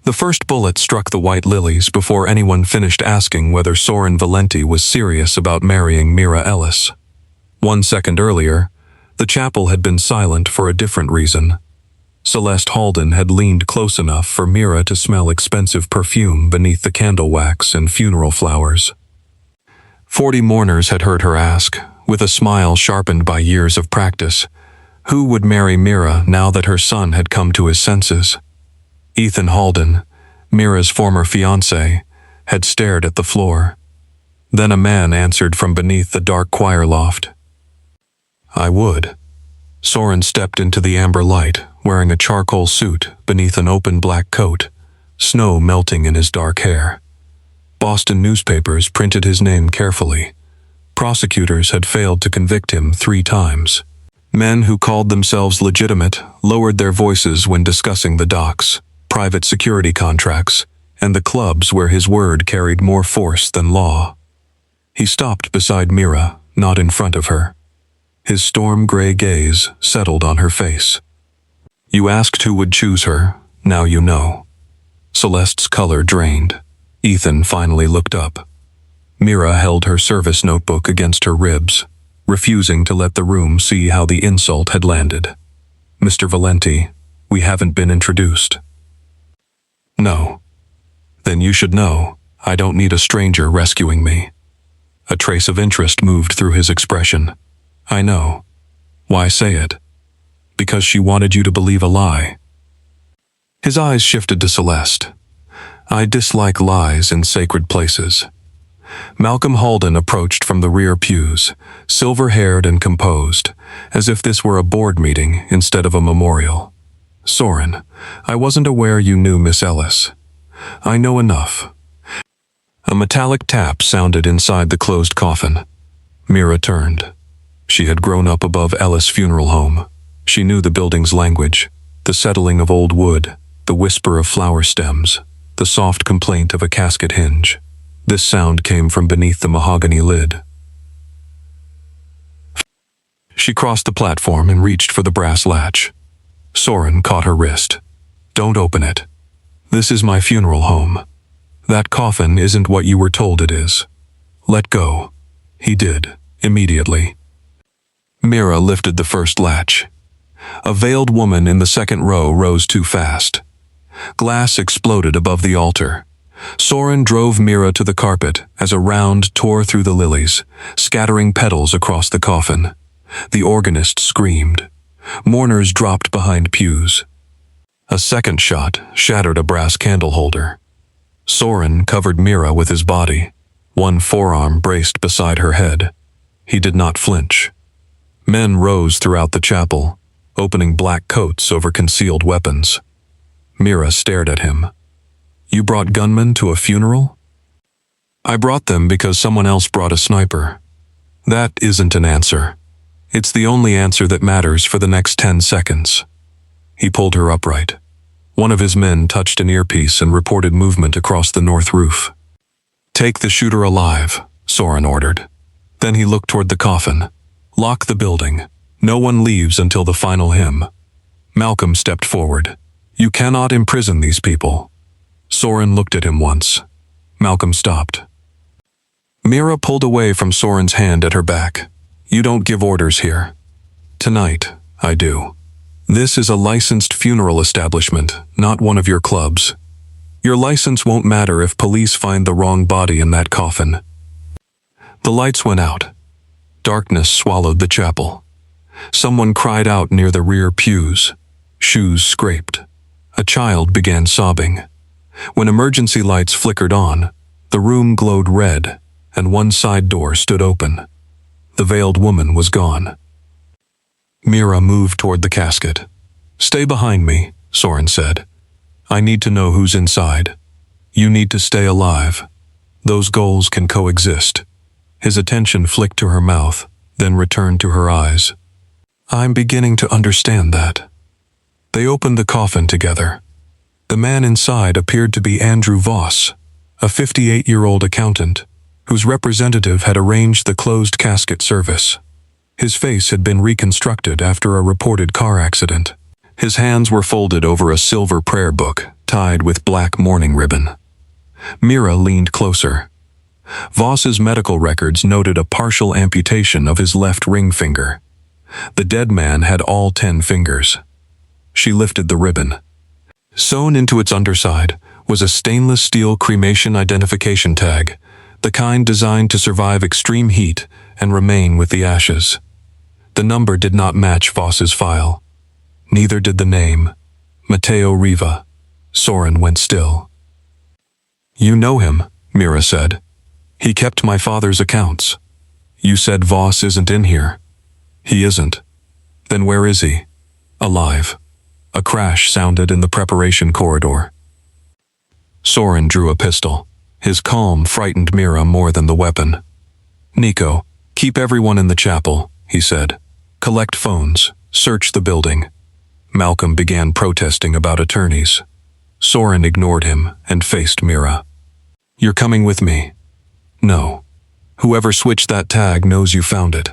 The first bullet struck the white lilies before anyone finished asking whether Soren Valenti was serious about marrying Mira Ellis. 1 second earlier, the chapel had been silent for a different reason. Celeste Halden had leaned close enough for Mira to smell expensive perfume beneath the candle wax and funeral flowers. 40 mourners had heard her ask, with a smile sharpened by years of practice, who would marry Mira now that her son had come to his senses. Ethan Halden, Mira's former fiancé, had stared at the floor. Then a man answered from beneath the dark choir loft. "I would." Soren stepped into the amber light, wearing a charcoal suit beneath an open black coat, snow melting in his dark hair. Boston newspapers printed his name carefully. Prosecutors had failed to convict him 3 times. Men who called themselves legitimate lowered their voices when discussing the docks, private security contracts, and the clubs where his word carried more force than law. He stopped beside Mira, not in front of her. His storm-gray gaze settled on her face. "You asked who would choose her, now you know." Celeste's color drained. Ethan finally looked up. Mira held her service notebook against her ribs, refusing to let the room see how the insult had landed. "Mr. Valenti, we haven't been introduced." "No." "Then you should know, I don't need a stranger rescuing me." A trace of interest moved through his expression. "I know. Why say it?" "Because she wanted you to believe a lie." His eyes shifted to Celeste. "I dislike lies in sacred places." Malcolm Halden approached from the rear pews, silver-haired and composed, as if this were a board meeting instead of a memorial. "Soren, I wasn't aware you knew Miss Ellis." "I know enough." A metallic tap sounded inside the closed coffin. Mira turned. She had grown up above Ellis Funeral Home. She knew the building's language, the settling of old wood, the whisper of flower stems, the soft complaint of a casket hinge. This sound came from beneath the mahogany lid. She crossed the platform and reached for the brass latch. Soren caught her wrist. "Don't open it. This is my funeral home. That coffin isn't what you were told it is. Let go." He did, immediately. Mira lifted the first latch. A veiled woman in the second row rose too fast. Glass exploded above the altar. Soren drove Mira to the carpet as a round tore through the lilies, scattering petals across the coffin. The organist screamed. Mourners dropped behind pews. A second shot shattered a brass candle holder. Soren covered Mira with his body, one forearm braced beside her head. He did not flinch. Men rose throughout the chapel, opening black coats over concealed weapons. Mira stared at him. "You brought gunmen to a funeral?" "I brought them because someone else brought a sniper." "That isn't an answer. It's the only answer that matters for the next 10 seconds. He pulled her upright. One of his men touched an earpiece and reported movement across the north roof. "Take the shooter alive," Soren ordered. Then he looked toward the coffin. "Lock the building. No one leaves until the final hymn." Malcolm stepped forward. "You cannot imprison these people." Soren looked at him once. Malcolm stopped. Mira pulled away from Soren's hand at her back. "You don't give orders here." "Tonight, I do. This is a licensed funeral establishment, not one of your clubs. Your license won't matter if police find the wrong body in that coffin." The lights went out. Darkness swallowed the chapel. Someone cried out near the rear pews. Shoes scraped. A child began sobbing. When emergency lights flickered on, the room glowed red, and one side door stood open. The veiled woman was gone. Mira moved toward the casket. "Stay behind me," Soren said. "I need to know who's inside. You need to stay alive. Those goals can coexist." His attention flicked to her mouth, then returned to her eyes. "I'm beginning to understand that." They opened the coffin together. The man inside appeared to be Andrew Voss, a 58-year-old accountant, whose representative had arranged the closed casket service. His face had been reconstructed after a reported car accident. His hands were folded over a silver prayer book, tied with black mourning ribbon. Mira leaned closer. Voss's medical records noted a partial amputation of his left ring finger. The dead man had all 10 fingers. She lifted the ribbon. Sewn into its underside was a stainless steel cremation identification tag, the kind designed to survive extreme heat and remain with the ashes. The number did not match Voss's file. Neither did the name. Matteo Riva. Soren went still. "You know him," Mira said. "He kept my father's accounts. You said Voss isn't in here." "He isn't." "Then where is he?" "Alive." A crash sounded in the preparation corridor. Soren drew a pistol. His calm frightened Mira more than the weapon. "Nico, keep everyone in the chapel," he said. "Collect phones. Search the building." Malcolm began protesting about attorneys. Soren ignored him and faced Mira. "You're coming with me." "No. Whoever switched that tag knows you found it.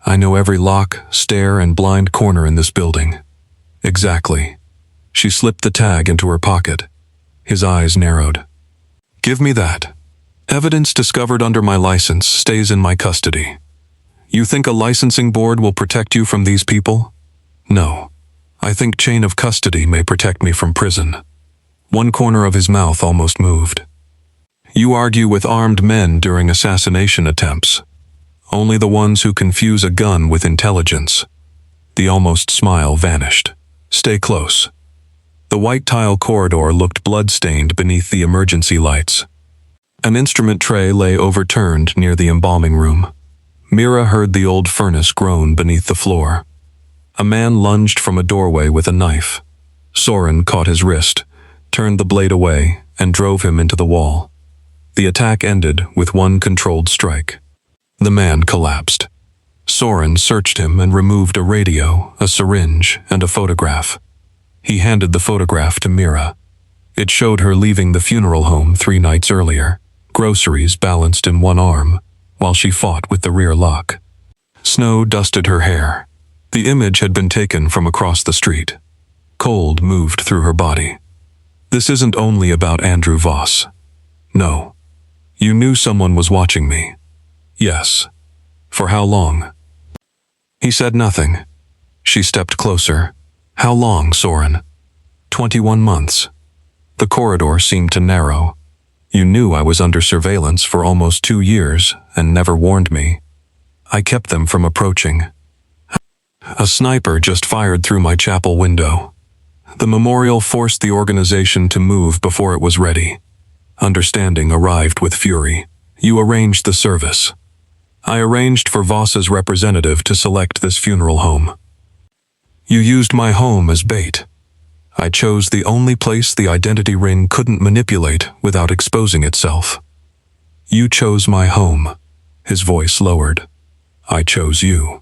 I know every lock, stair, and blind corner in this building." "Exactly." She slipped the tag into her pocket. His eyes narrowed. "Give me that. Evidence discovered under my license stays in my custody. You think a licensing board will protect you from these people? No. I think chain of custody may protect me from prison." One corner of his mouth almost moved. "You argue with armed men during assassination attempts. Only the ones who confuse a gun with intelligence." The almost smile vanished. "Stay close." The white tile corridor looked blood-stained beneath the emergency lights. An instrument tray lay overturned near the embalming room. Mira heard the old furnace groan beneath the floor. A man lunged from a doorway with a knife. Soren caught his wrist, turned the blade away, and drove him into the wall. The attack ended with one controlled strike. The man collapsed. Soren searched him and removed a radio, a syringe, and a photograph. He handed the photograph to Mira. It showed her leaving the funeral home 3 nights earlier, groceries balanced in one arm, while she fought with the rear lock. Snow dusted her hair. The image had been taken from across the street. Cold moved through her body. "This isn't only about Andrew Voss." "No. You knew someone was watching me." "Yes." "For how long?" He said nothing. She stepped closer. "How long, Soren?" 21 months. The corridor seemed to narrow. "You knew I was under surveillance for almost 2 years and never warned me. I kept them from approaching. A sniper just fired through my chapel window. The memorial forced the organization to move before it was ready. Understanding arrived with fury. You arranged the service. I arranged for Voss's representative to select this funeral home. You used my home as bait. I chose the only place the identity ring couldn't manipulate without exposing itself. You chose my home." His voice lowered. "I chose you."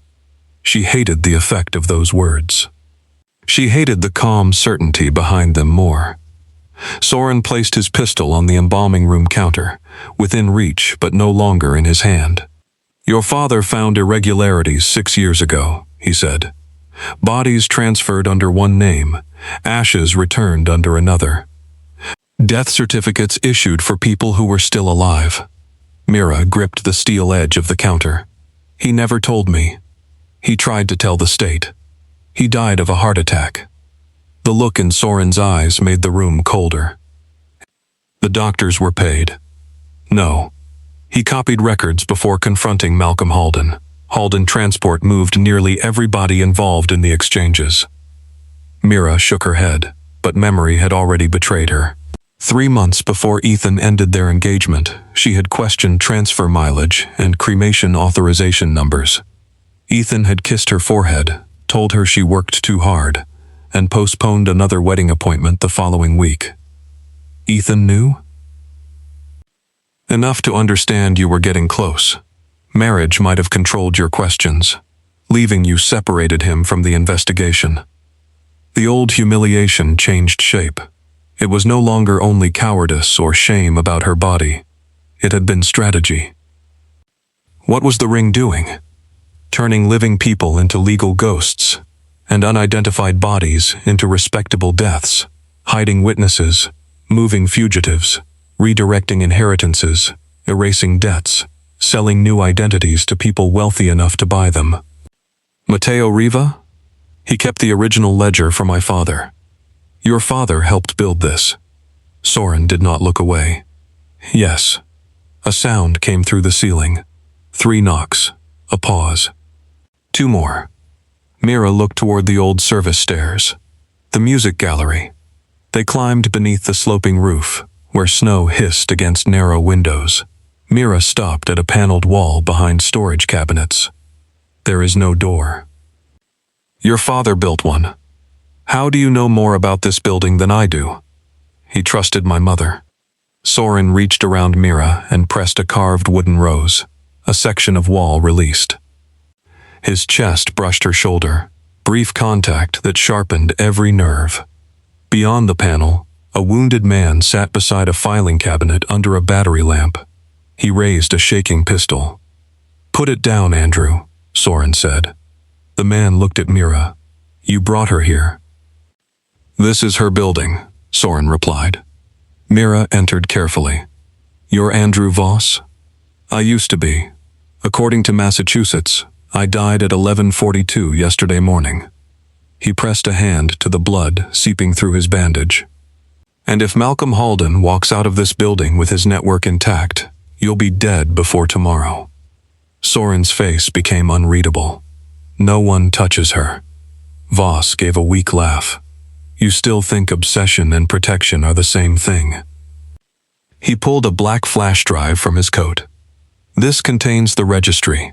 She hated the effect of those words. She hated the calm certainty behind them more. Soren placed his pistol on the embalming room counter, within reach but no longer in his hand. "Your father found irregularities 6 years ago," he said. "Bodies transferred under one name, ashes returned under another. Death certificates issued for people who were still alive." Mira gripped the steel edge of the counter. "He never told me. He tried to tell the state. He died of a heart attack." The look in Soren's eyes made the room colder. "The doctors were paid." "No." He copied records before confronting Malcolm Halden. Halden Transport moved nearly everybody involved in the exchanges. Mira shook her head, but memory had already betrayed her. 3 months before Ethan ended their engagement, she had questioned transfer mileage and cremation authorization numbers. Ethan had kissed her forehead, told her she worked too hard, and postponed another wedding appointment the following week. Ethan knew? Enough to understand you were getting close. Marriage might have controlled your questions. Leaving you separated him from the investigation. The old humiliation changed shape. It was no longer only cowardice or shame about her body. It had been strategy. What was the ring doing? Turning living people into legal ghosts, and unidentified bodies into respectable deaths. hiding witnesses, moving fugitives, redirecting inheritances, erasing debts, selling new identities to people wealthy enough to buy them. Matteo Riva? He kept the original ledger for my father. Your father helped build this. Soren did not look away. Yes. A sound came through the ceiling. 3 knocks. A pause. 2 more. Mira looked toward the old service stairs. The music gallery. They climbed beneath the sloping roof, where snow hissed against narrow windows. Mira stopped at a paneled wall behind storage cabinets. There is no door. Your father built one. How do you know more about this building than I do? He trusted my mother. Soren reached around Mira and pressed a carved wooden rose. A section of wall released. His chest brushed her shoulder, brief contact that sharpened every nerve. Beyond the panel, a wounded man sat beside a filing cabinet under a battery lamp. He raised a shaking pistol. Put it down, Andrew, Soren said. The man looked at Mira. You brought her here. This is her building, Soren replied. Mira entered carefully. You're Andrew Voss? I used to be. According to Massachusetts, I died at 11:42 yesterday morning. He pressed a hand to the blood seeping through his bandage. And if Malcolm Halden walks out of this building with his network intact, you'll be dead before tomorrow. Soren's face became unreadable. No one touches her. Voss gave a weak laugh. You still think obsession and protection are the same thing. He pulled a black flash drive from his coat. This contains the registry,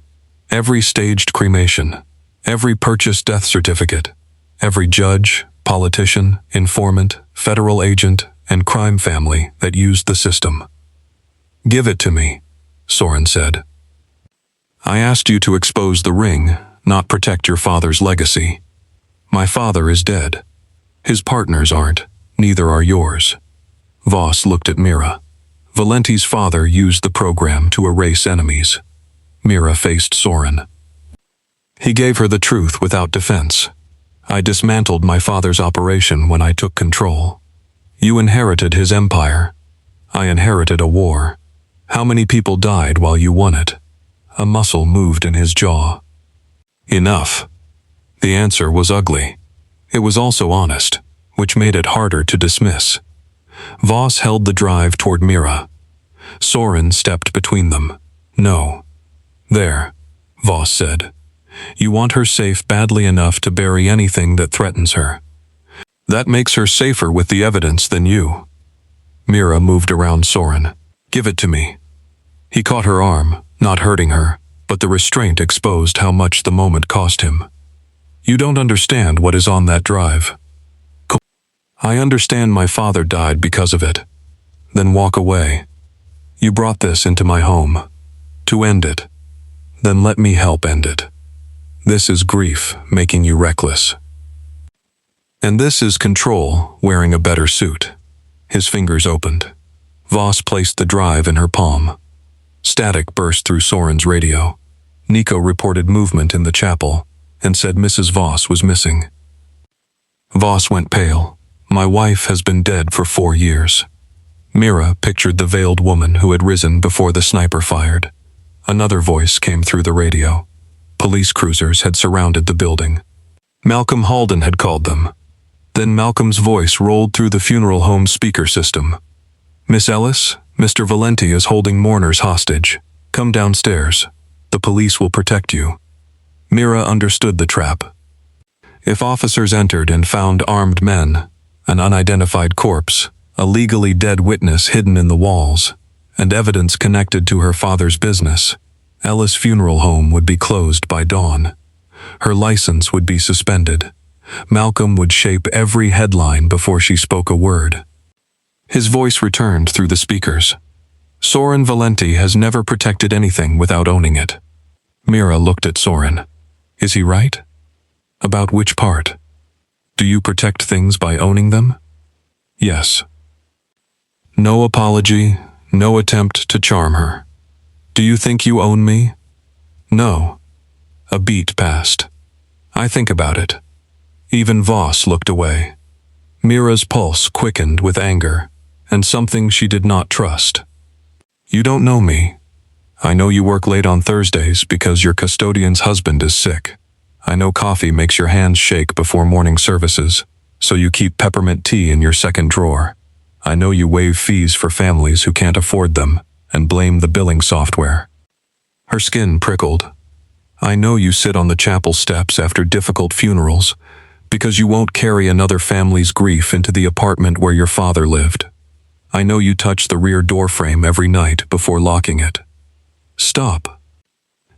every staged cremation, every purchased death certificate, every judge, politician, informant, federal agent, and crime family that used the system. Give it to me, Soren said. I asked you to expose the ring, not protect your father's legacy. My father is dead. His partners aren't, neither are yours. Voss looked at Mira. Valenti's father used the program to erase enemies. Mira faced Soren. He gave her the truth without defense. I dismantled my father's operation when I took control. You inherited his empire. I inherited a war. How many people died while you won it? A muscle moved in his jaw. Enough. The answer was ugly. It was also honest, which made it harder to dismiss. Voss held the drive toward Mira. Soren stepped between them. No. There, Voss said. You want her safe badly enough to bury anything that threatens her. That makes her safer with the evidence than you. Mira moved around Soren. Give it to me. He caught her arm, not hurting her, but the restraint exposed how much the moment cost him. You don't understand what is on that drive. I understand my father died because of it. Then walk away. You brought this into my home. To end it. Then let me help end it. This is grief making you reckless. And this is control wearing a better suit. His fingers opened. Voss placed the drive in her palm. Static burst through Soren's radio. Nico reported movement in the chapel and said Mrs. Voss was missing. Voss went pale. My wife has been dead for 4 years. Mira pictured the veiled woman who had risen before the sniper fired. Another voice came through the radio. Police cruisers had surrounded the building. Malcolm Halden had called them. Then Malcolm's voice rolled through the funeral home speaker system. Miss Ellis, Mr. Valenti is holding mourners hostage. Come downstairs. The police will protect you. Mira understood the trap. If officers entered and found armed men, an unidentified corpse, a legally dead witness hidden in the walls, and evidence connected to her father's business, Ellis' funeral home would be closed by dawn. Her license would be suspended. Malcolm would shape every headline before she spoke a word. His voice returned through the speakers. Soren Valenti has never protected anything without owning it. Mira looked at Soren. Is he right? About which part? Do you protect things by owning them? Yes. No apology, no attempt to charm her. Do you think you own me? No. A beat passed. I think about it. Even Voss looked away. Mira's pulse quickened with anger, and something she did not trust. "You don't know me. I know you work late on Thursdays because your custodian's husband is sick. I know coffee makes your hands shake before morning services, so you keep peppermint tea in your second drawer. I know you waive fees for families who can't afford them and blame the billing software." Her skin prickled. "I know you sit on the chapel steps after difficult funerals because you won't carry another family's grief into the apartment where your father lived. I know you touch the rear door frame every night before locking it. Stop."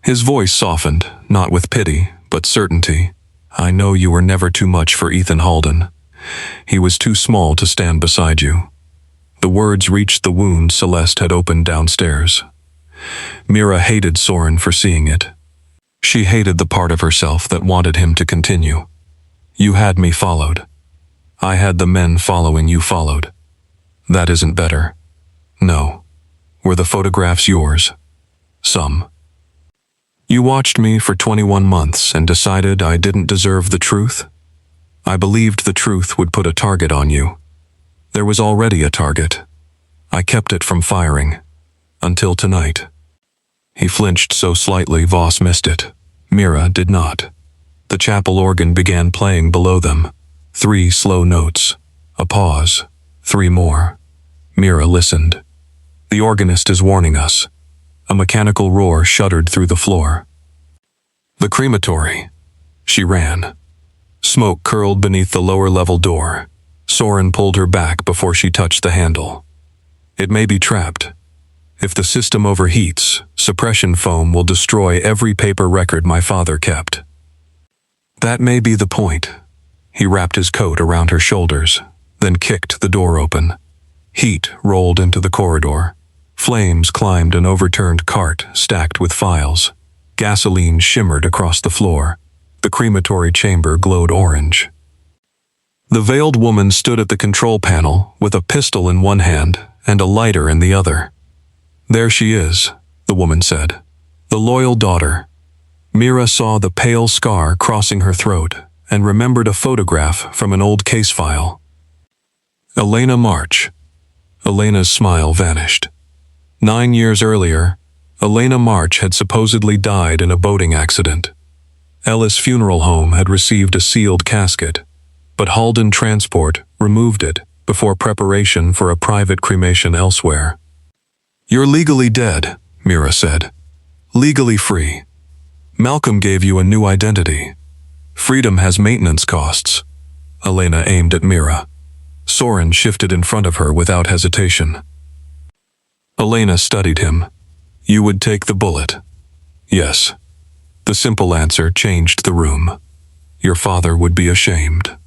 His voice softened, not with pity, but certainty. "I know you were never too much for Ethan Halden. He was too small to stand beside you." The words reached the wound Celeste had opened downstairs. Mira hated Soren for seeing it. She hated the part of herself that wanted him to continue. "You had me followed. I had the men following you followed. That isn't better." "No. Were the photographs yours?" "Some." "You watched me for 21 months and decided I didn't deserve the truth? I believed the truth would put a target on you. There was already a target. I kept it from firing. Until tonight." He flinched so slightly Voss missed it. Mira did not. The chapel organ began playing below them. 3 slow notes. A pause. 3 more. Mira listened. "The organist is warning us." A mechanical roar shuddered through the floor. "The crematory." She ran. Smoke curled beneath the lower-level door. Soren pulled her back before she touched the handle. "It may be trapped. If the system overheats, suppression foam will destroy every paper record my father kept." "That may be the point." He wrapped his coat around her shoulders, then kicked the door open. Heat rolled into the corridor. Flames climbed an overturned cart stacked with files. Gasoline shimmered across the floor. The crematory chamber glowed orange. The veiled woman stood at the control panel with a pistol in one hand and a lighter in the other. "There she is," the woman said. "The loyal daughter." Mira saw the pale scar crossing her throat and remembered a photograph from an old case file. Elena March. Elena's smile vanished. 9 years earlier, Elena March had supposedly died in a boating accident. Ellis Funeral Home had received a sealed casket, but Halden Transport removed it before preparation for a private cremation elsewhere. "You're legally dead," Mira said. "Legally free. Malcolm gave you a new identity. Freedom has maintenance costs." Elena aimed at Mira. Soren shifted in front of her without hesitation. Elena studied him. "You would take the bullet?" "Yes." The simple answer changed the room. "Your father would be ashamed."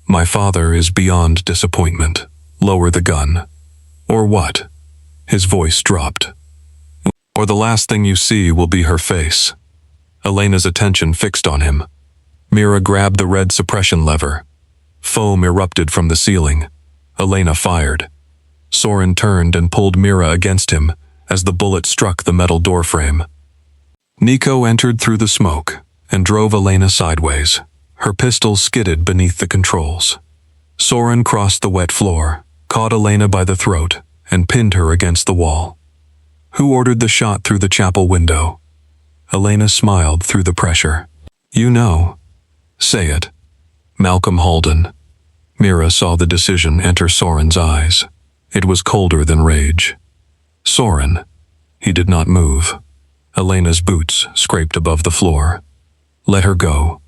"My father is beyond disappointment. Lower the gun." "Or what?" His voice dropped. "Or the last thing you see will be her face." Elena's attention fixed on him. Mira grabbed the red suppression lever. Foam erupted from the ceiling. Elena fired. Soren turned and pulled Mira against him as the bullet struck the metal doorframe. Nico entered through the smoke and drove Elena sideways. Her pistol skidded beneath the controls. Soren crossed the wet floor, caught Elena by the throat, and pinned her against the wall. "Who ordered the shot through the chapel window?" Elena smiled through the pressure. "You know." "Say it." "Malcolm Halden." Mira saw the decision enter Soren's eyes. It was colder than rage. "Soren." He did not move. Elena's boots scraped above the floor. "Let her go."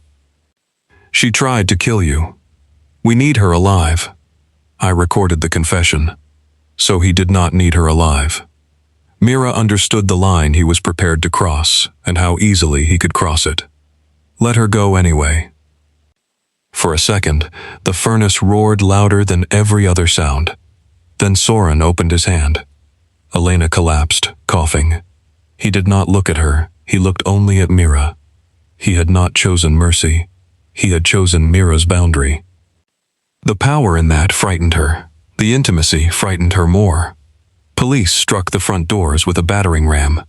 "She tried to kill you. We need her alive." I recorded the confession. So he did not need her alive. Mira understood the line he was prepared to cross and how easily he could cross it. Let her go anyway. For a second, the furnace roared louder than every other sound. Then Soren opened his hand. Elena collapsed, coughing. He did not look at her, he looked only at Mira. He had not chosen mercy. He had chosen Mira's boundary. The power in that frightened her. The intimacy frightened her more. Police struck the front doors with a battering ram.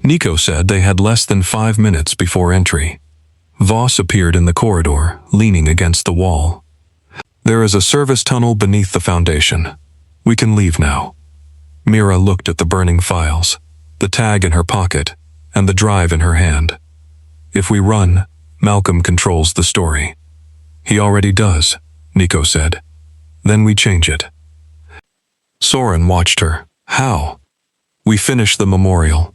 Nico said they had less than 5 minutes before entry. Voss appeared in the corridor, leaning against the wall. There is a service tunnel beneath the foundation. We can leave now. Mira looked at the burning files, the tag in her pocket, and the drive in her hand. If we run, Malcolm controls the story. He already does, Nico said. Then we change it. Soren watched her. How? We finished the memorial.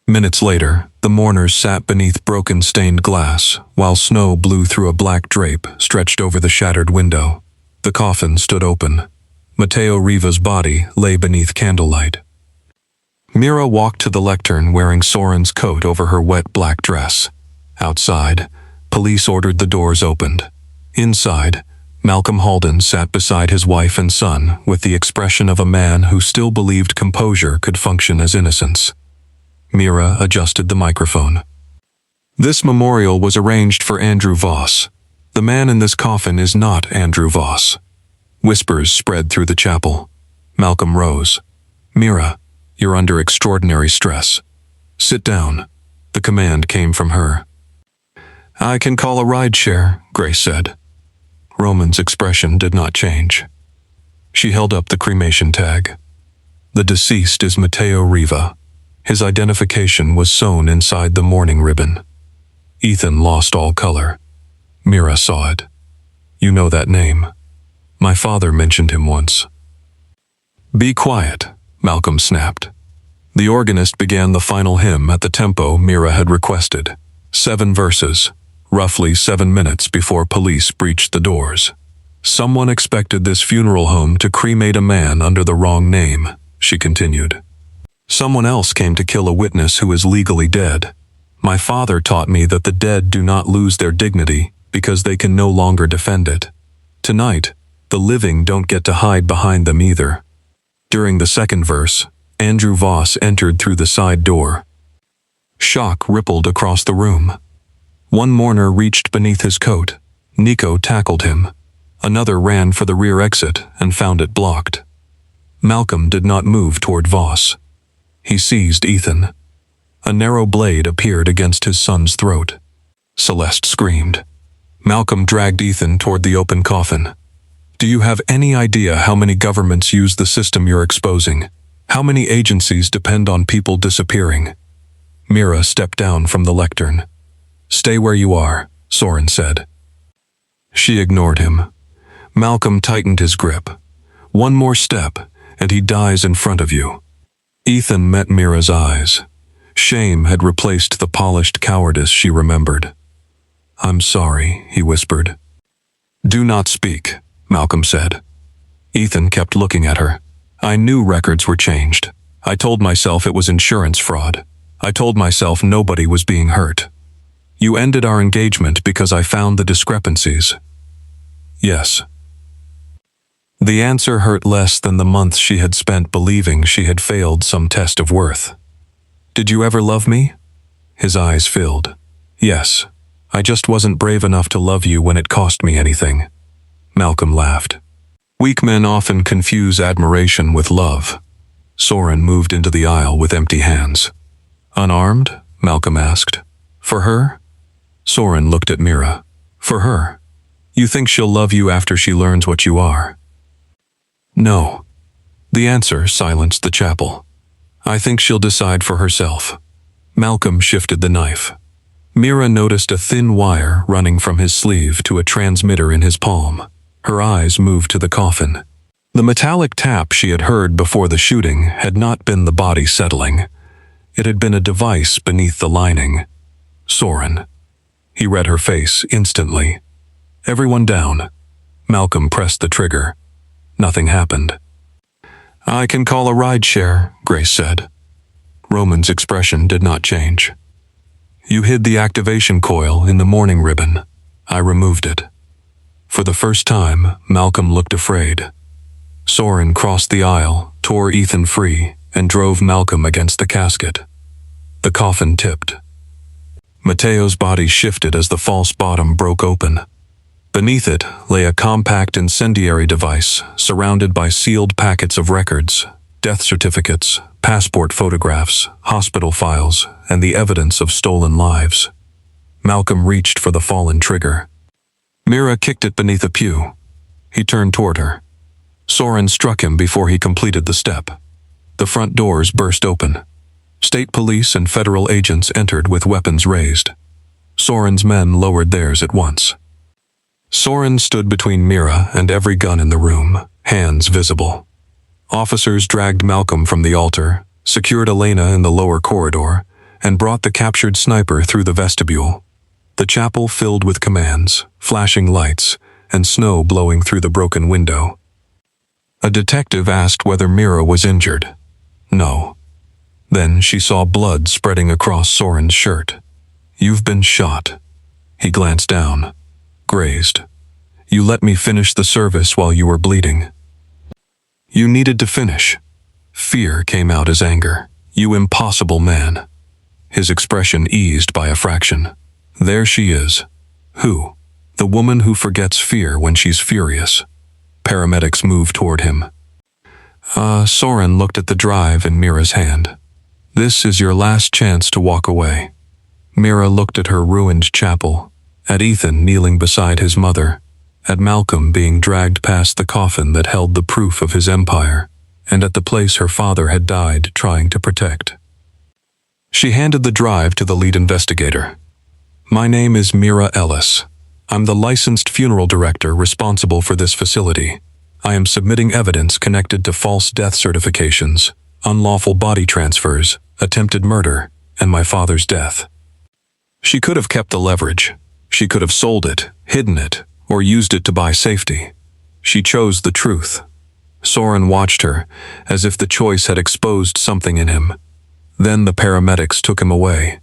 Minutes later, the mourners sat beneath broken stained glass, while snow blew through a black drape stretched over the shattered window. The coffin stood open. Matteo Riva's body lay beneath candlelight. Mira walked to the lectern wearing Soren's coat over her wet black dress. Outside, police ordered the doors opened. Inside, Malcolm Halden sat beside his wife and son with the expression of a man who still believed composure could function as innocence. Mira adjusted the microphone. This memorial was arranged for Andrew Voss. The man in this coffin is not Andrew Voss. Whispers spread through the chapel. Malcolm rose. Mira, you're under extraordinary stress. Sit down. The command came from her. I can call a rideshare, Grace said. Roman's expression did not change. She held up the cremation tag. The deceased is Matteo Riva. His identification was sewn inside the mourning ribbon. Ethan lost all color. Mira saw it. You know that name. My father mentioned him once. Be quiet, Malcolm snapped. The organist began the final hymn at the tempo Mira had requested. 7 verses, roughly 7 minutes before police breached the doors. Someone expected this funeral home to cremate a man under the wrong name, she continued. Someone else came to kill a witness who is legally dead. My father taught me that the dead do not lose their dignity because they can no longer defend it. Tonight, the living don't get to hide behind them either. During the second verse, Andrew Voss entered through the side door. Shock rippled across the room. One mourner reached beneath his coat. Nico tackled him. Another ran for the rear exit and found it blocked. Malcolm did not move toward Voss. He seized Ethan. A narrow blade appeared against his son's throat. Celeste screamed. Malcolm dragged Ethan toward the open coffin. Do you have any idea how many governments use the system you're exposing? How many agencies depend on people disappearing? Mira stepped down from the lectern. Stay where you are, Soren said. She ignored him. Malcolm tightened his grip. One more step, and he dies in front of you. Ethan met Mira's eyes. Shame had replaced the polished cowardice she remembered. I'm sorry, he whispered. Do not speak, Malcolm said. Ethan kept looking at her. I knew records were changed. I told myself it was insurance fraud. I told myself nobody was being hurt. You ended our engagement because I found the discrepancies. Yes. The answer hurt less than the months she had spent believing she had failed some test of worth. Did you ever love me? His eyes filled. Yes. I just wasn't brave enough to love you when it cost me anything. Malcolm laughed. Weak men often confuse admiration with love. Soren moved into the aisle with empty hands. Unarmed? Malcolm asked. For her? Soren looked at Mira. For her. You think she'll love you after she learns what you are? No. The answer silenced the chapel. I think she'll decide for herself. Malcolm shifted the knife. Mira noticed a thin wire running from his sleeve to a transmitter in his palm. Her eyes moved to the coffin. The metallic tap she had heard before the shooting had not been the body settling. It had been a device beneath the lining. Soren. He read her face instantly. Everyone down. Malcolm pressed the trigger. Nothing happened. I can call a rideshare, Grace said. Roman's expression did not change. You hid the activation coil in the mourning ribbon. I removed it. For the first time, Malcolm looked afraid. Soren crossed the aisle, tore Ethan free, and drove Malcolm against the casket. The coffin tipped. Matteo's body shifted as the false bottom broke open. Beneath it lay a compact incendiary device surrounded by sealed packets of records, death certificates, passport photographs, hospital files, and the evidence of stolen lives. Malcolm reached for the fallen trigger. Mira kicked it beneath a pew. He turned toward her. Soren struck him before he completed the step. The front doors burst open. State police and federal agents entered with weapons raised. Soren's men lowered theirs at once. Soren stood between Mira and every gun in the room, hands visible. Officers dragged Malcolm from the altar, secured Elena in the lower corridor, and brought the captured sniper through the vestibule. The chapel filled with commands, flashing lights, and snow blowing through the broken window. A detective asked whether Mira was injured. No. Then she saw blood spreading across Soren's shirt. "You've been shot." He glanced down. Grazed. "You let me finish the service while you were bleeding." "You needed to finish." Fear came out as anger. "You impossible man." His expression eased by a fraction. "There she is." Who? The woman who forgets fear when she's furious. Paramedics moved toward him. Soren looked at the drive in Mira's hand. "This is your last chance to walk away." Mira looked at her ruined chapel, at Ethan kneeling beside his mother, at Malcolm being dragged past the coffin that held the proof of his empire, and at the place her father had died trying to protect. She handed the drive to the lead investigator. "My name is Mira Ellis. I'm the licensed funeral director responsible for this facility. I am submitting evidence connected to false death certifications, unlawful body transfers, attempted murder, and my father's death." She could have kept the leverage. She could have sold it, hidden it, or used it to buy safety. She chose the truth. Soren watched her, as if the choice had exposed something in him. Then the paramedics took him away.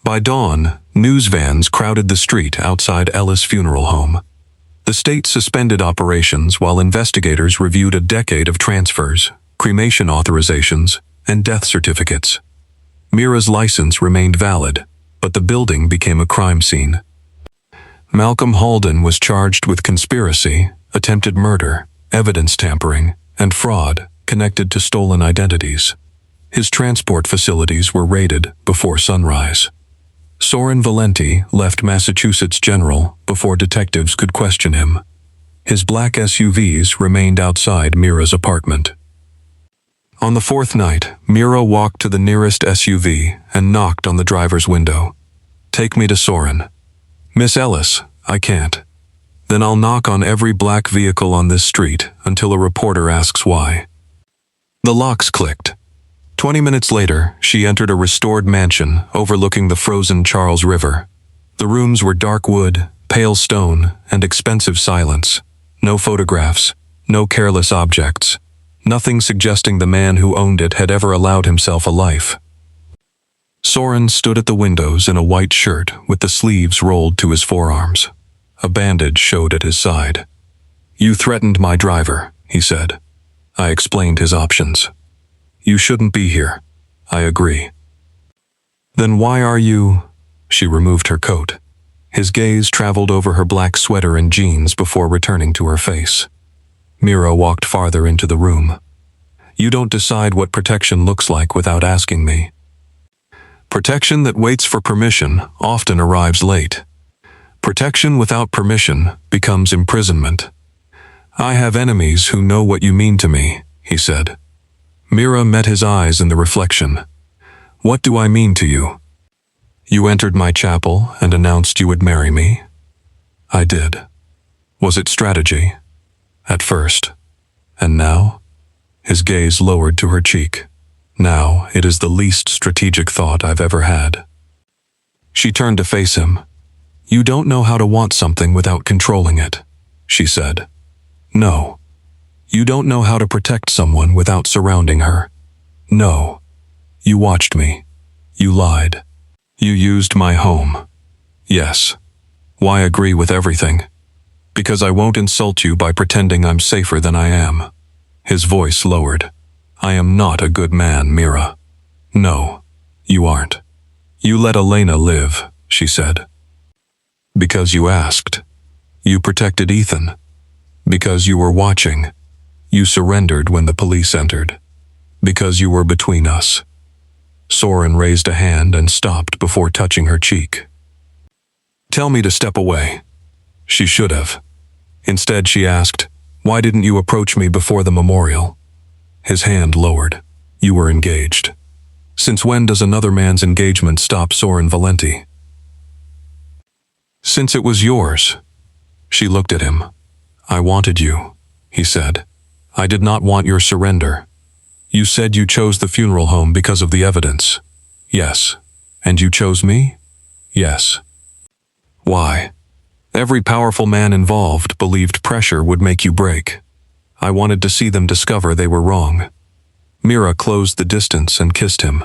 By dawn, news vans crowded the street outside Ellis' funeral home. The state suspended operations while investigators reviewed a decade of transfers, cremation authorizations, and death certificates. Mira's license remained valid, but the building became a crime scene. Malcolm Halden was charged with conspiracy, attempted murder, evidence tampering, and fraud connected to stolen identities. His transport facilities were raided before sunrise. Soren Valenti left Massachusetts General before detectives could question him. His black SUVs remained outside Mira's apartment. On the fourth night, Mira walked to the nearest SUV and knocked on the driver's window. "Take me to Soren." "Miss Ellis, I can't." "Then I'll knock on every black vehicle on this street until a reporter asks why." The locks clicked. 20 minutes later, she entered a restored mansion overlooking the frozen Charles River. The rooms were dark wood, pale stone, and expensive silence. No photographs, no careless objects. Nothing suggesting the man who owned it had ever allowed himself a life. Soren stood at the windows in a white shirt with the sleeves rolled to his forearms. A bandage showed at his side. "You threatened my driver," he said. I explained his options. "You shouldn't be here." "I agree." "Then why are you—" She removed her coat. His gaze traveled over her black sweater and jeans before returning to her face. Mira walked farther into the room. "You don't decide what protection looks like without asking me." Protection that waits for permission often arrives late. Protection without permission becomes imprisonment. "I have enemies who know what you mean to me," he said. Mira met his eyes in the reflection. "What do I mean to you?" "You entered my chapel and announced you would marry me." "I did." "Was it strategy?" "At first." "And now?" His gaze lowered to her cheek. "Now it is the least strategic thought I've ever had." She turned to face him. "You don't know how to want something without controlling it," she said. "No. You don't know how to protect someone without surrounding her. No. You watched me. You lied. You used my home. Yes. Why agree with everything? Because I won't insult you by pretending I'm safer than I am." His voice lowered. "I am not a good man, Mira." "No, you aren't." "You let Elena live," she said. "Because you asked. You protected Ethan. Because you were watching. You surrendered when the police entered. Because you were between us." Soren raised a hand and stopped before touching her cheek. "Tell me to step away." She should have. Instead, she asked, "Why didn't you approach me before the memorial?" His hand lowered. "You were engaged." "Since when does another man's engagement stop Soren Valenti?" "Since it was yours." She looked at him. "I wanted you," he said. "I did not want your surrender. You said you chose the funeral home because of the evidence." "Yes." "And you chose me?" "Yes." "Why?" "Every powerful man involved believed pressure would make you break. I wanted to see them discover they were wrong." Mira closed the distance and kissed him.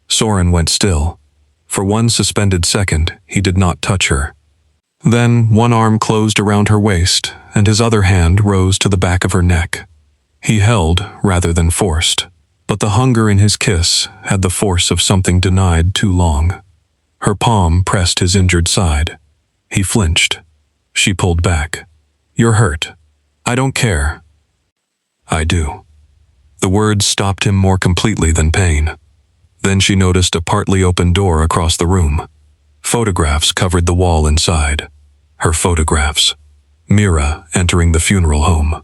Soren went still. For one suspended second, he did not touch her. Then one arm closed around her waist, and his other hand rose to the back of her neck. He held rather than forced, but the hunger in his kiss had the force of something denied too long. Her palm pressed his injured side. He flinched. She pulled back. "You're hurt." "I don't care." "I do." The words stopped him more completely than pain. Then she noticed a partly open door across the room. Photographs covered the wall inside. Her photographs. Mira entering the funeral home.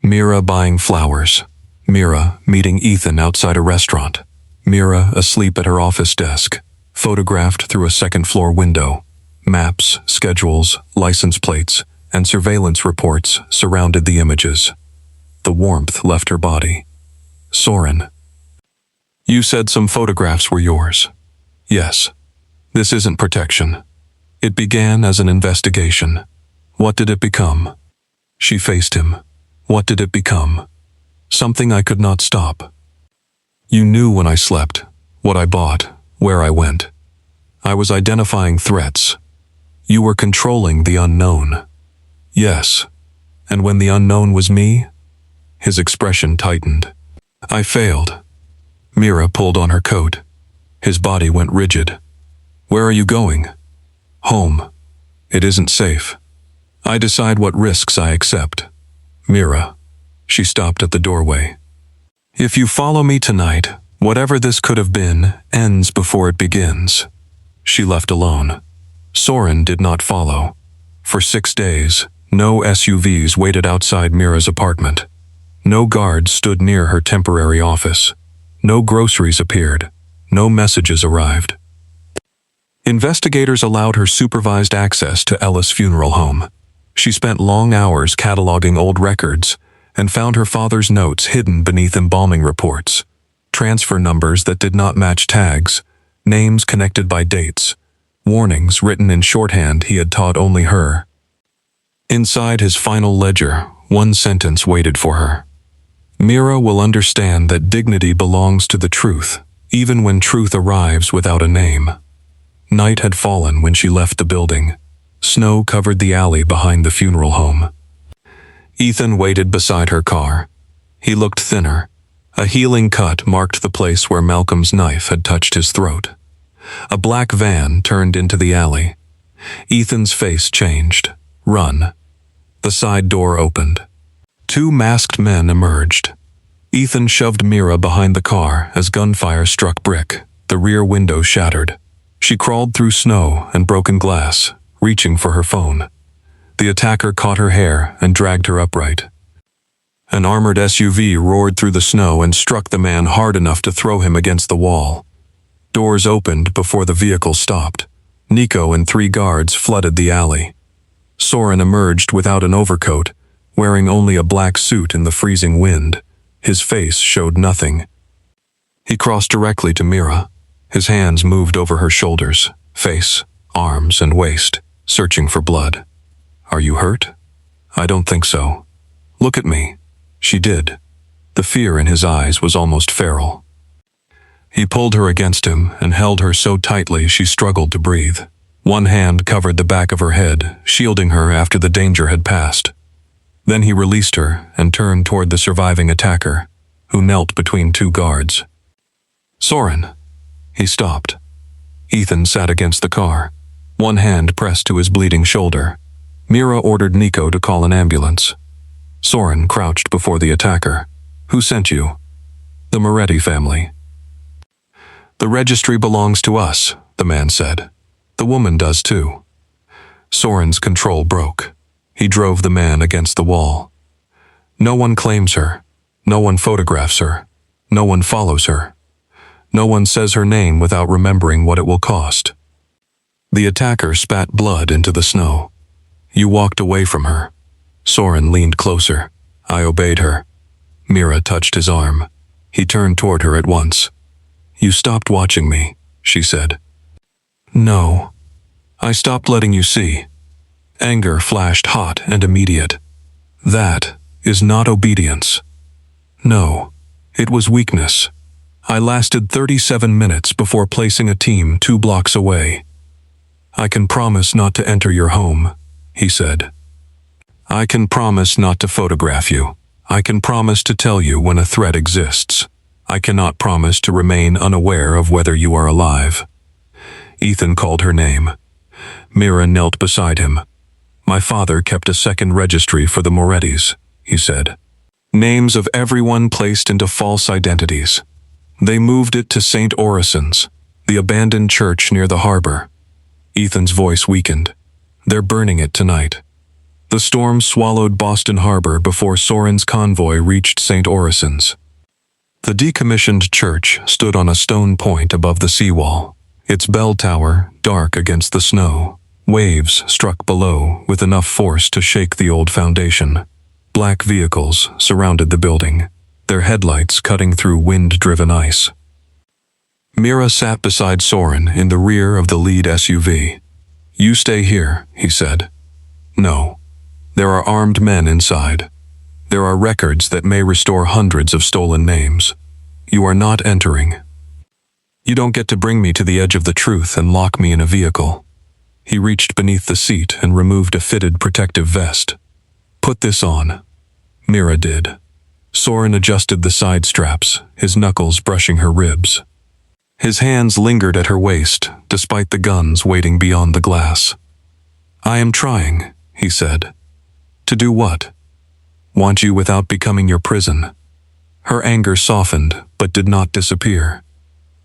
Mira buying flowers. Mira meeting Ethan outside a restaurant. Mira asleep at her office desk, photographed through a second-floor window. Maps, schedules, license plates, and surveillance reports surrounded the images. The warmth left her body. "Soren." "You said some photographs were yours." "Yes. This isn't protection. It began as an investigation. What did it become?" She faced him. "What did it become?" "Something I could not stop. You knew when I slept, what I bought, where I went. I was identifying threats. You were controlling the unknown." "Yes. And when the unknown was me?" His expression tightened. "I failed." Mira pulled on her coat. His body went rigid. "Where are you going?" "Home. It isn't safe. I decide what risks I accept." "Mira." She stopped at the doorway. "If you follow me tonight, whatever this could have been ends before it begins." She left alone. Soren did not follow. For 6 days, no SUVs waited outside Mira's apartment. No guards stood near her temporary office. No groceries appeared. No messages arrived. Investigators allowed her supervised access to Ellis' funeral home. She spent long hours cataloging old records and found her father's notes hidden beneath embalming reports, transfer numbers that did not match tags, names connected by dates, warnings written in shorthand he had taught only her. Inside his final ledger, one sentence waited for her. "Mira will understand that dignity belongs to the truth, even when truth arrives without a name." Night had fallen when she left the building. Snow covered the alley behind the funeral home. Ethan waited beside her car. He looked thinner. A healing cut marked the place where Malcolm's knife had touched his throat. A black van turned into the alley. Ethan's face changed. "Run." The side door opened. 2 masked men emerged. Ethan shoved Mira behind the car as gunfire struck brick. The rear window shattered. She crawled through snow and broken glass, reaching for her phone. The attacker caught her hair and dragged her upright. An armored SUV roared through the snow and struck the man hard enough to throw him against the wall. Doors opened before the vehicle stopped. Nico and 3 guards flooded the alley. Soren emerged without an overcoat, wearing only a black suit in the freezing wind. His face showed nothing. He crossed directly to Mira. His hands moved over her shoulders, face, arms, and waist, searching for blood. "Are you hurt?" "I don't think so." "Look at me." She did. The fear in his eyes was almost feral. He pulled her against him and held her so tightly she struggled to breathe. One hand covered the back of her head, shielding her after the danger had passed. Then he released her and turned toward the surviving attacker, who knelt between 2 guards. "Soren." He stopped. Ethan sat against the car, one hand pressed to his bleeding shoulder. Mira ordered Nico to call an ambulance. Soren crouched before the attacker. "Who sent you?" "The Moretti family." "The registry belongs to us," the man said. "The woman does too." Soren's control broke. He drove the man against the wall. No one claims her. No one photographs her. No one follows her. No one says her name without remembering what it will cost. The attacker spat blood into the snow. You walked away from her. Soren leaned closer. I obeyed her. Mira touched his arm. He turned toward her at once. You stopped watching me, she said. No. I stopped letting you see. Anger flashed hot and immediate. That is not obedience. No, it was weakness. I lasted 37 minutes before placing a team 2 blocks away. I can promise not to enter your home, he said. I can promise not to photograph you. I can promise to tell you when a threat exists. I cannot promise to remain unaware of whether you are alive. Ethan called her name. Mira knelt beside him. My father kept a second registry for the Morettis, he said. Names of everyone placed into false identities. They moved it to St. Orison's, the abandoned church near the harbor. Ethan's voice weakened. They're burning it tonight. The storm swallowed Boston Harbor before Soren's convoy reached St. Orison's. The decommissioned church stood on a stone point above the seawall, its bell tower dark against the snow. Waves struck below with enough force to shake the old foundation. Black vehicles surrounded the building, their headlights cutting through wind-driven ice. Mira sat beside Soren in the rear of the lead SUV. You stay here, he said. No. There are armed men inside. There are records that may restore hundreds of stolen names. You are not entering. You don't get to bring me to the edge of the truth and lock me in a vehicle. He reached beneath the seat and removed a fitted protective vest. Put this on. Mira did. Soren adjusted the side straps, his knuckles brushing her ribs. His hands lingered at her waist, despite the guns waiting beyond the glass. I am trying, he said. To do what? Want you without becoming your prison. Her anger softened, but did not disappear.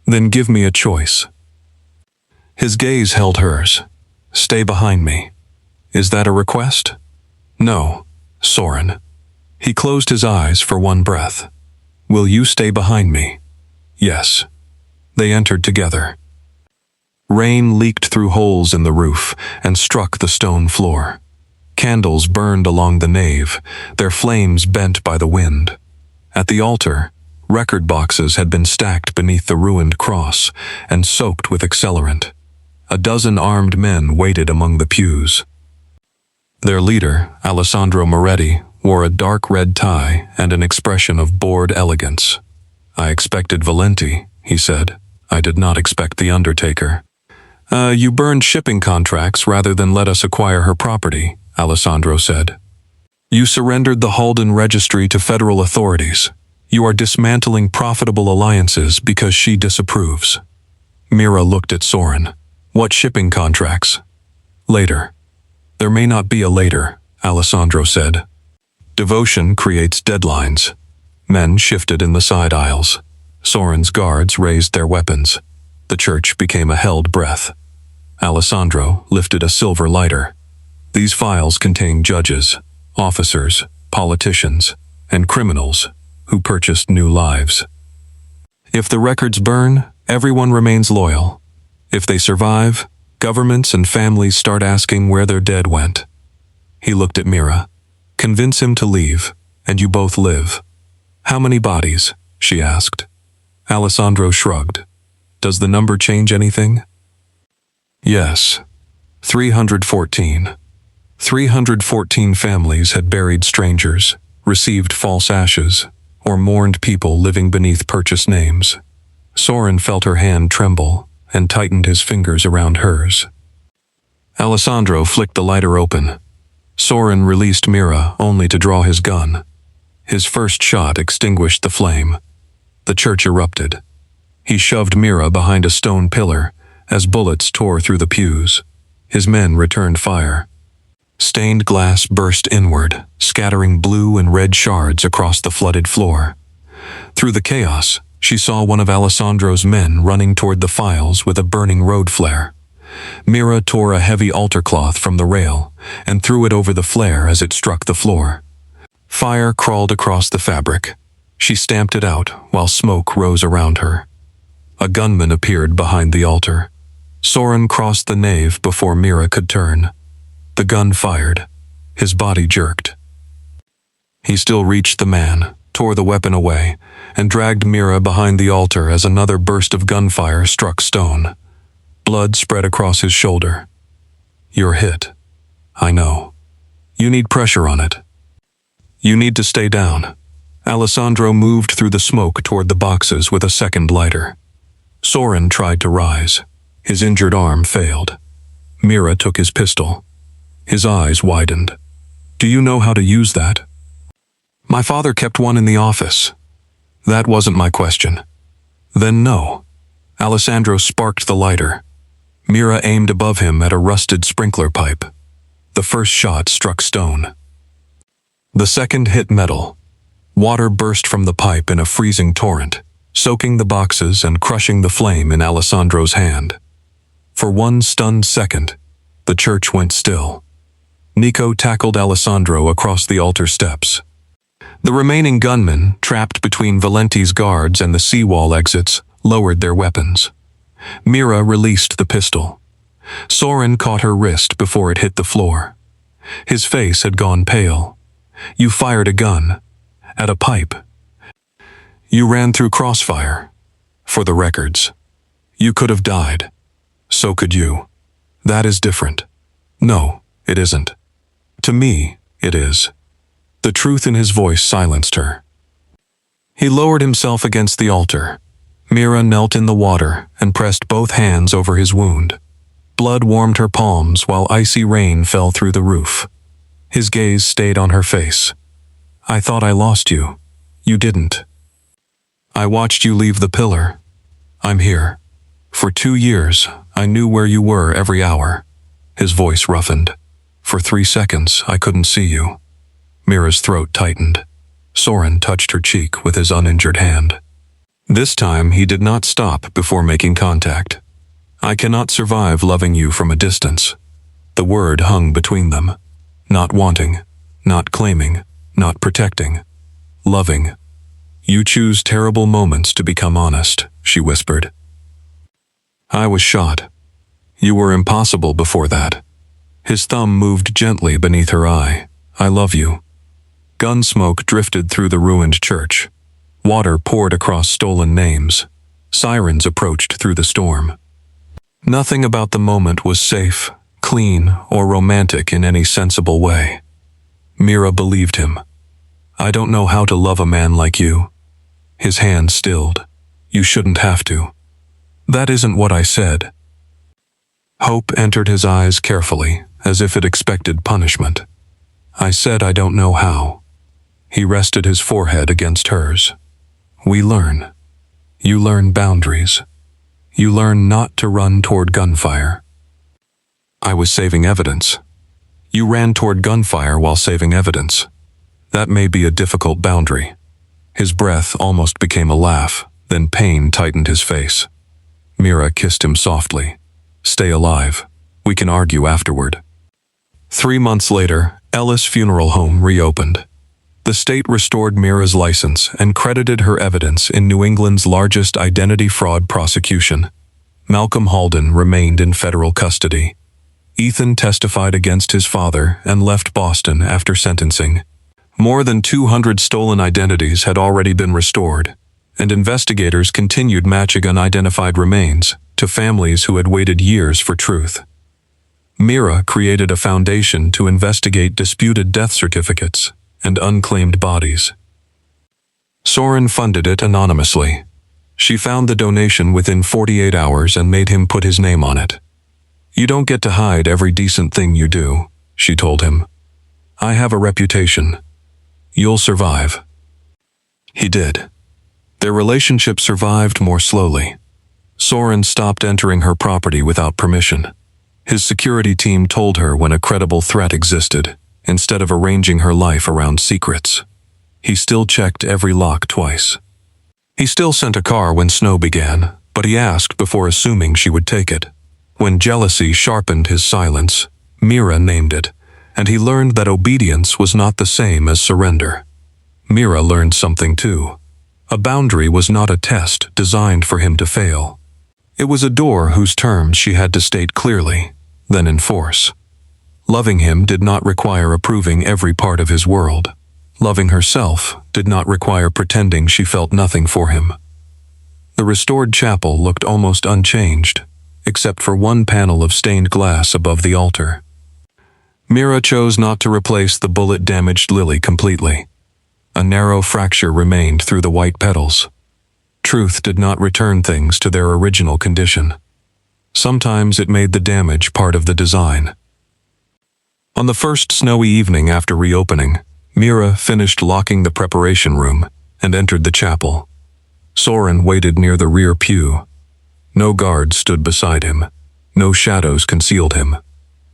Then give me a choice. His gaze held hers. Stay behind me. Is that a request? No, Soren. He closed his eyes for one breath. Will you stay behind me? Yes. They entered together. Rain leaked through holes in the roof and struck the stone floor. Candles burned along the nave, their flames bent by the wind. At the altar, record boxes had been stacked beneath the ruined cross and soaked with accelerant. A dozen armed men waited among the pews. Their leader, Alessandro Moretti, wore a dark red tie and an expression of bored elegance. I expected Valenti, he said. I did not expect the Undertaker. You burned shipping contracts rather than let us acquire her property, Alessandro said. You surrendered the Halden registry to federal authorities. You are dismantling profitable alliances because she disapproves. Mira looked at Soren. What shipping contracts? Later. There may not be a later, Alessandro said. Devotion creates deadlines. Men shifted in the side aisles. Soren's guards raised their weapons. The church became a held breath. Alessandro lifted a silver lighter. These files contain judges, officers, politicians, and criminals who purchased new lives. If the records burn, everyone remains loyal. If they survive, governments and families start asking where their dead went. He looked at Mira. Convince him to leave, and you both live. How many bodies? She asked. Alessandro shrugged. Does the number change anything? Yes. 314. 314 families had buried strangers, received false ashes, or mourned people living beneath purchased names. Soren felt her hand tremble and tightened his fingers around hers. Alessandro flicked the lighter open. Soren released Mira only to draw his gun. His first shot extinguished the flame. The church erupted. He shoved Mira behind a stone pillar as bullets tore through the pews. His men returned fire. Stained glass burst inward, scattering blue and red shards across the flooded floor. Through the chaos, she saw one of Alessandro's men running toward the files with a burning road flare. Mira tore a heavy altar cloth from the rail and threw it over the flare as it struck the floor. Fire crawled across the fabric. She stamped it out while smoke rose around her. A gunman appeared behind the altar. Soren crossed the nave before Mira could turn. The gun fired. His body jerked. He still reached the man, tore the weapon away, and dragged Mira behind the altar as another burst of gunfire struck stone. Blood spread across his shoulder. "You're hit. I know. You need pressure on it. You need to stay down." Alessandro moved through the smoke toward the boxes with a second lighter. Soren tried to rise. His injured arm failed. Mira took his pistol. His eyes widened. "Do you know how to use that?" "My father kept one in the office." "That wasn't my question." "Then no." Alessandro sparked the lighter. Mira aimed above him at a rusted sprinkler pipe. The first shot struck stone. The second hit metal. Water burst from the pipe in a freezing torrent, soaking the boxes and crushing the flame in Alessandro's hand. For one stunned second, the church went still. Nico tackled Alessandro across the altar steps. The remaining gunmen, trapped between Valenti's guards and the seawall exits, lowered their weapons. Mira released the pistol. Soren caught her wrist before it hit the floor. His face had gone pale. "You fired a gun. At a pipe. You ran through crossfire. For the records. You could have died. So could you. That is different." "No, it isn't. To me, it is." The truth in his voice silenced her. He lowered himself against the altar. Mira knelt in the water and pressed both hands over his wound. Blood warmed her palms while icy rain fell through the roof. His gaze stayed on her face. "I thought I lost you. You didn't. I watched you leave the pillar. I'm here. For 2 years, I knew where you were every hour." His voice roughened. "For 3 seconds, I couldn't see you." Mira's throat tightened. Soren touched her cheek with his uninjured hand. This time, he did not stop before making contact. "I cannot survive loving you from a distance." The word hung between them. Not wanting, not claiming, not protecting. Loving. "You choose terrible moments to become honest," she whispered. "I was shot. You were impossible before that." His thumb moved gently beneath her eye. "I love you." Gun smoke drifted through the ruined church. Water poured across stolen names. Sirens approached through the storm. Nothing about the moment was safe, clean, or romantic in any sensible way. Mira believed him. "I don't know how to love a man like you." His hand stilled. "You shouldn't have to." "That isn't what I said." Hope entered his eyes carefully, as if it expected punishment. "I said I don't know how." He rested his forehead against hers. "We learn. You learn boundaries. You learn not to run toward gunfire." "I was saving evidence." "You ran toward gunfire while saving evidence. That may be a difficult boundary." His breath almost became a laugh, then pain tightened his face. Mira kissed him softly. "Stay alive. We can argue afterward." 3 months later, Ellis Funeral Home reopened. The state restored Mira's license and credited her evidence in New England's largest identity fraud prosecution. Malcolm Halden remained in federal custody. Ethan testified against his father and left Boston after sentencing. More than 200 stolen identities had already been restored, and investigators continued matching unidentified remains to families who had waited years for truth. Mira created a foundation to investigate disputed death certificates and unclaimed bodies. Soren funded it anonymously. She found the donation within 48 hours and made him put his name on it. "You don't get to hide every decent thing you do," she told him. "I have a reputation. You'll survive." He did. Their relationship survived more slowly. Soren stopped entering her property without permission. His security team told her when a credible threat existed, instead of arranging her life around secrets. He still checked every lock twice. He still sent a car when snow began, but he asked before assuming she would take it. When jealousy sharpened his silence, Mira named it, and he learned that obedience was not the same as surrender. Mira learned something too. A boundary was not a test designed for him to fail. It was a door whose terms she had to state clearly, then enforce. Loving him did not require approving every part of his world. Loving herself did not require pretending she felt nothing for him. The restored chapel looked almost unchanged, except for one panel of stained glass above the altar. Mira chose not to replace the bullet-damaged lily completely. A narrow fracture remained through the white petals. Truth did not return things to their original condition. Sometimes it made the damage part of the design. On the first snowy evening after reopening, Mira finished locking the preparation room and entered the chapel. Soren waited near the rear pew. No guards stood beside him. No shadows concealed him.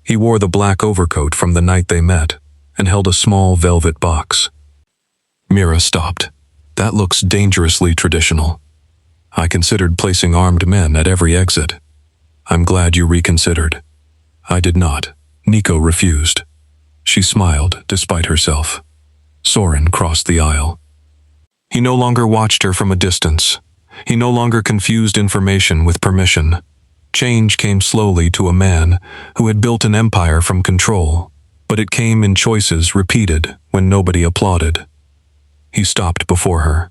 He wore the black overcoat from the night they met and held a small velvet box. Mira stopped. That looks dangerously traditional. I considered placing armed men at every exit. I'm glad you reconsidered. I did not. Nico refused. She smiled despite herself. Soren crossed the aisle. He no longer watched her from a distance. He no longer confused information with permission. Change came slowly to a man who had built an empire from control, but it came in choices repeated when nobody applauded. He stopped before her.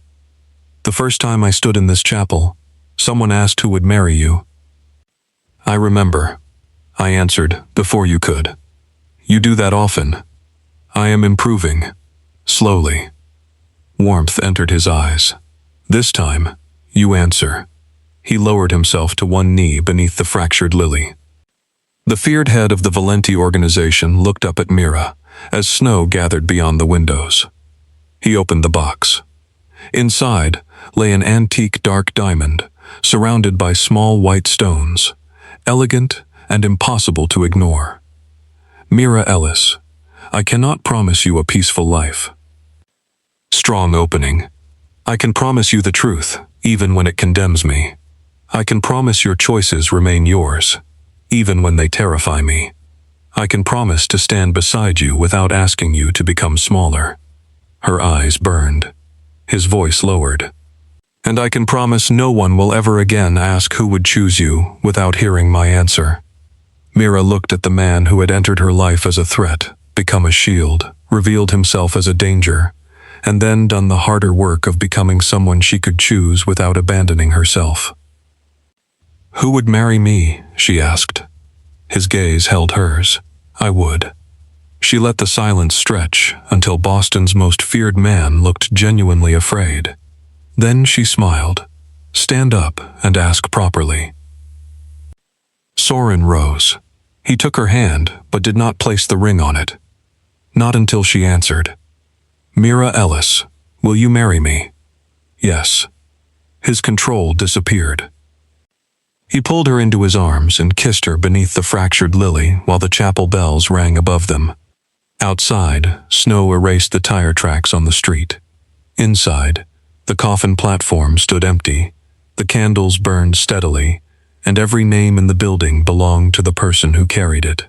The first time I stood in this chapel, someone asked who would marry you. I remember. I answered before you could. You do that often. I am improving. Slowly. Warmth entered his eyes. This time, you answer. He lowered himself to one knee beneath the fractured lily. The feared head of the Valenti organization looked up at Mira as snow gathered beyond the windows. He opened the box. Inside lay an antique dark diamond, surrounded by small white stones, elegant and impossible to ignore. Mira Ellis, I cannot promise you a peaceful life. Strong opening. I can promise you the truth, even when it condemns me. I can promise your choices remain yours, even when they terrify me. I can promise to stand beside you without asking you to become smaller. Her eyes burned. His voice lowered. And I can promise no one will ever again ask who would choose you without hearing my answer. Mira looked at the man who had entered her life as a threat, become a shield, revealed himself as a danger, and then done the harder work of becoming someone she could choose without abandoning herself. Who would marry me? She asked. His gaze held hers. I would. She let the silence stretch until Boston's most feared man looked genuinely afraid. Then she smiled. Stand up and ask properly. Soren rose. He took her hand but did not place the ring on it. Not until she answered. Mira Ellis, will you marry me? Yes. His control disappeared. He pulled her into his arms and kissed her beneath the fractured lily while the chapel bells rang above them. Outside, snow erased the tire tracks on the street. Inside, the coffin platform stood empty, the candles burned steadily, and every name in the building belonged to the person who carried it.